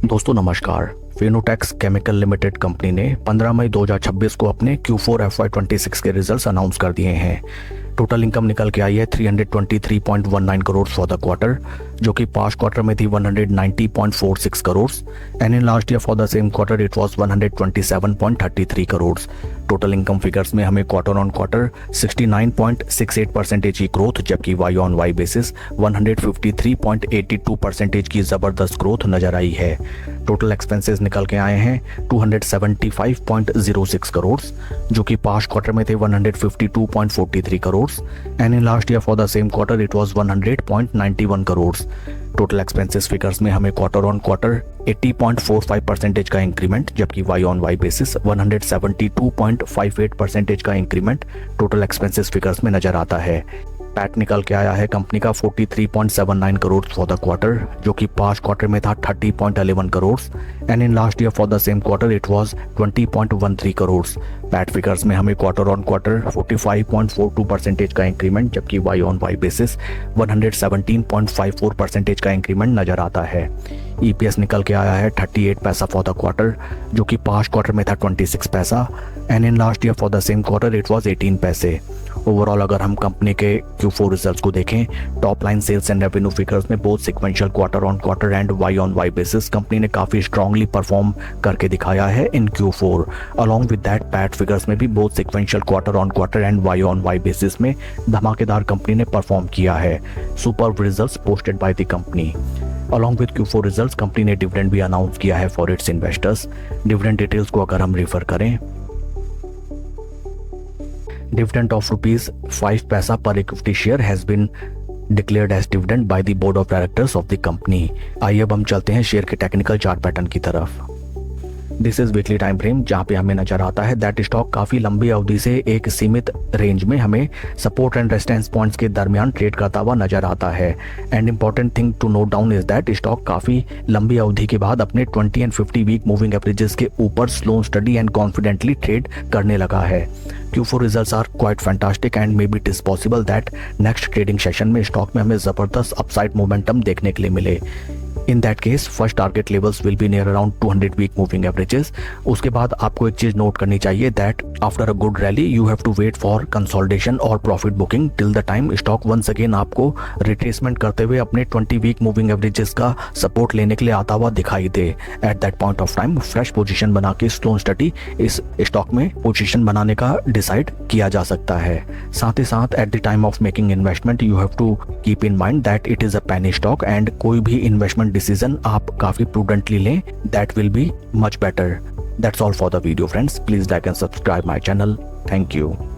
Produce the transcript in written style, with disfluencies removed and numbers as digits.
दोस्तों नमस्कार। Fineotex chemical limited company ने 15 मई 2026 को अपने Q4 FY26 के रिजल्ट्स अनाउंस कर दिए हैं। टोटल इनकम निकल के आई है 323.19 करोड़ फॉर द क्वार्टर, जो कि पास्ट क्वार्टर में थी 190.46 crore and in last year for the same quarter it was 127.33 crore. Total income figures में हमें क्वार्टर ऑन क्वार्टर 69.68% की ग्रोथ, जबकि वाई ऑन वाई बेसिस 153.82% की जबरदस्त ग्रोथ नजर आई है। टोटल एक्सपेंसेस निकल के आए हैं 275.06 करोड़, जो कि पास्ट क्वार्टर में थे 152.43 crore and in last year for the same quarter it was 100.91 crore. Total expenses figures में हमें क्वार्टर ऑन क्वार्टर 80.45% का इंक्रीमेंट, जबकि वाई ऑन वाई बेसिस 172.58% का इंक्रीमेंट टोटल एक्सपेंसेस फिगर्स में नजर आता है। पैट निकल के आया है कंपनी का 43.79 करोड़ फॉर द क्वार्टर, जो कि पास्ट क्वार्टर में था 30.11 crore and in last year for the same quarter it was 20.13 crore. PAT figures में हमें क्वार्टर ऑन क्वार्टर 45.42% का इंक्रीमेंट, जबकि वाई ऑन वाई बेसिस 117.54% का इंक्रीमेंट नजर आता है। ईपीएस निकल के आया है 38 पैसा फॉर द क्वार्टर, जो कि पास्ट क्वार्टर में था 26 पैसा and in last year for the same quarter it was 18 पैसे। ओवरऑल अगर हम कंपनी के Q4 रिजल्ट्स को देखें, top line sales and revenue figures में both sequential quarter on quarter and Y on Y basis company ने काफी strongly perform करके दिखाया है in Q4। Along with that PAT figures में भी both sequential quarter on quarter and Y on Y basis में धमाकेदार कंपनी ने परफॉर्म किया है। Super results posted by the company. Along with Q4 results company ने डिविडेंड भी announce किया है for its investors. Dividend details को अगर हम रेफर करें, dividend of ₹5 पैसा per equity share has been declared as dividend by the board of directors of the company। आइए अब हम चलते हैं शेयर के टेक्निकल चार्ट पैटर्न की तरफ। This is weekly time frame, जहां पे हमें नजर आता है दैट स्टॉक काफी लंबी अवधि से एक सीमित रेंज में हमें सपोर्ट एंड रेजिस्टेंस पॉइंट्स के दरमियान ट्रेड करता हुआ नजर आता है। And important thing to note down is that stock काफी लंबी अवधि के बाद अपने 20 एंड 50 वीक मूविंग एवरेजेस के ऊपर slow study and confidently trade करने लगा है। Q4 results are quite fantastic and maybe it is possible that next trading session में स्टॉक में हमें जबरदस्त अपसाइड मोमेंटम देखने के लिए मिले। In that case first target levels will be near around 200 week moving averages. उसके बाद आपको एक चीज नोट करनी चाहिए that after a good rally you have to wait for consolidation और profit booking till the time stock once again आपको retracement करते हुए अपने 20 वीक मूविंग एवरेजेस का सपोर्ट लेने के लिए आता हुआ दिखाई दे। At that point of time fresh position बना के स्लो स्टडी इस स्टॉक में पोजीशन बनाने का डिसाइड किया जा सकता है। साथ ही साथ at the time of making investment you have to keep in mind that it is a penny stock and कोई भी इन्वेस्टमेंट डिसीजन आप काफी प्रूडेंटली लें, that will be much better. That's all for the video friends. Please like and subscribe my channel. Thank you.